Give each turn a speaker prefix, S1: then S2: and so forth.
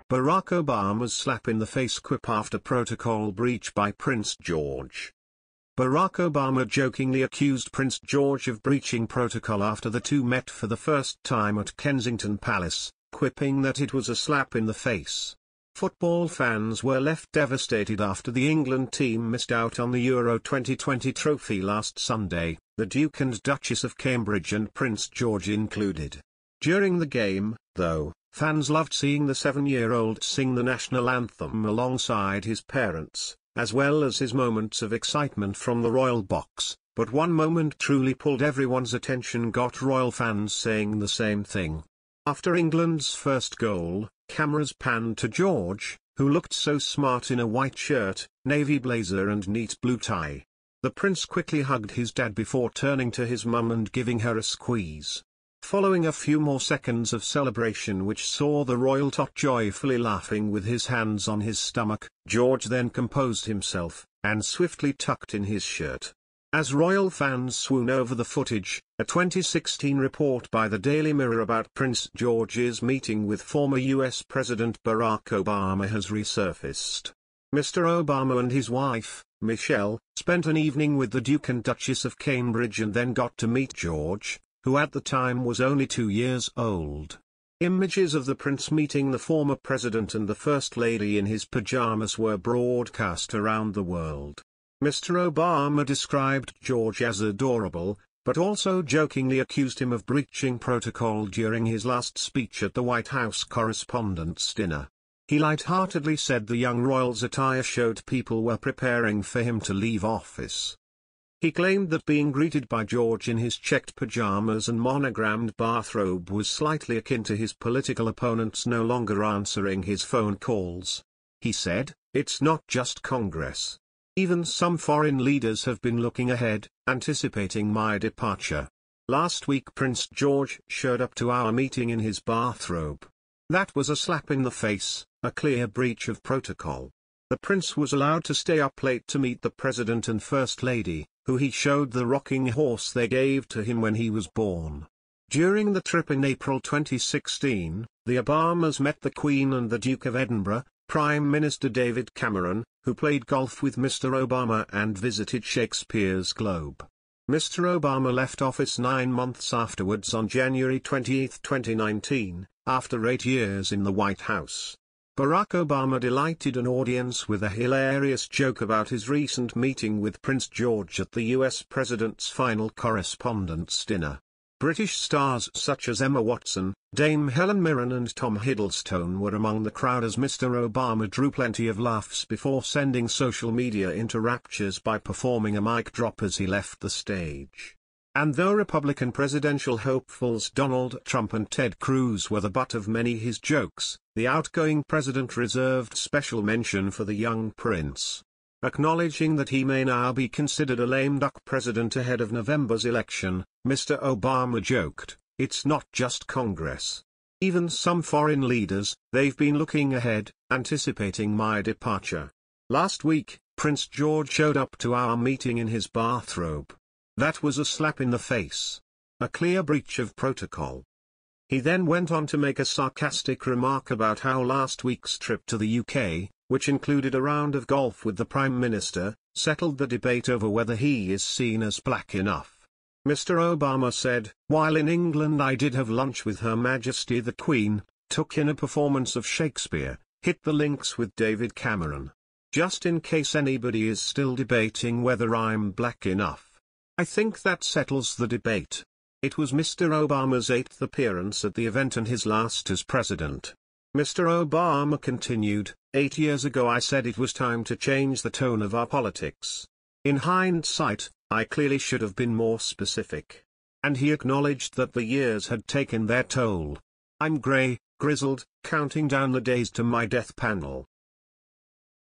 S1: Barack Obama's slap-in-the-face quip after protocol breach by Prince George. Barack Obama jokingly accused Prince George of breaching protocol after the two met for the first time at Kensington Palace, quipping that it was a slap in the face. Football fans were left devastated after the England team missed out on the Euro 2020 trophy last Sunday, the Duke and Duchess of Cambridge and Prince George included. During the game, though, fans loved seeing the 7-year-old sing the national anthem alongside his parents, as well as his moments of excitement from the royal box, but one moment truly pulled everyone's attention: got royal fans saying the same thing. After England's first goal, cameras panned to George, who looked so smart in a white shirt, navy blazer and neat blue tie. The prince quickly hugged his dad before turning to his mum and giving her a squeeze. Following a few more seconds of celebration which saw the royal tot joyfully laughing with his hands on his stomach, George then composed himself, and swiftly tucked in his shirt. As royal fans swoon over the footage, a 2016 report by the Daily Mirror about Prince George's meeting with former US President Barack Obama has resurfaced. Mr. Obama and his wife, Michelle, spent an evening with the Duke and Duchess of Cambridge and then got to meet George, who at the time was only 2 years old. Images of the prince meeting the former president and the First Lady in his pajamas were broadcast around the world. Mr. Obama described George as adorable, but also jokingly accused him of breaching protocol during his last speech at the White House Correspondents' Dinner. He lightheartedly said the young royal's attire showed people were preparing for him to leave office. He claimed that being greeted by George in his checked pajamas and monogrammed bathrobe was slightly akin to his political opponents no longer answering his phone calls. He said, "It's not just Congress. Even some foreign leaders have been looking ahead, anticipating my departure. Last week Prince George showed up to our meeting in his bathrobe. That was a slap in the face, a clear breach of protocol. The prince was allowed to stay up late to meet the president and first lady, who he showed the rocking horse they gave to him when he was born." During the trip in April 2016, the Obamas met the Queen and the Duke of Edinburgh, Prime Minister David Cameron, who played golf with Mr. Obama and visited Shakespeare's Globe. Mr. Obama left office 9 months afterwards on January 28, 2019, after 8 years in the White House. Barack Obama delighted an audience with a hilarious joke about his recent meeting with Prince George at the US president's final correspondents' dinner. British stars such as Emma Watson, Dame Helen Mirren and Tom Hiddleston were among the crowd as Mr. Obama drew plenty of laughs before sending social media into raptures by performing a mic drop as he left the stage. And though Republican presidential hopefuls Donald Trump and Ted Cruz were the butt of many his jokes, the outgoing president reserved special mention for the young prince. Acknowledging that he may now be considered a lame duck president ahead of November's election, Mr. Obama joked, "It's not just Congress. Even some foreign leaders, they've been looking ahead, anticipating my departure. Last week, Prince George showed up to our meeting in his bathrobe. That was a slap in the face. A clear breach of protocol." He then went on to make a sarcastic remark about how last week's trip to the UK, which included a round of golf with the Prime Minister, settled the debate over whether he is seen as black enough. Mr. Obama said, "While in England I did have lunch with Her Majesty the Queen, took in a performance of Shakespeare, hit the links with David Cameron. Just in case anybody is still debating whether I'm black enough. I think that settles the debate." It was Mr. Obama's 8th appearance at the event and his last as president. Mr. Obama continued, "8 years ago I said it was time to change the tone of our politics. In hindsight, I clearly should have been more specific." And he acknowledged that the years had taken their toll. "I'm grey, grizzled, counting down the days to my death panel.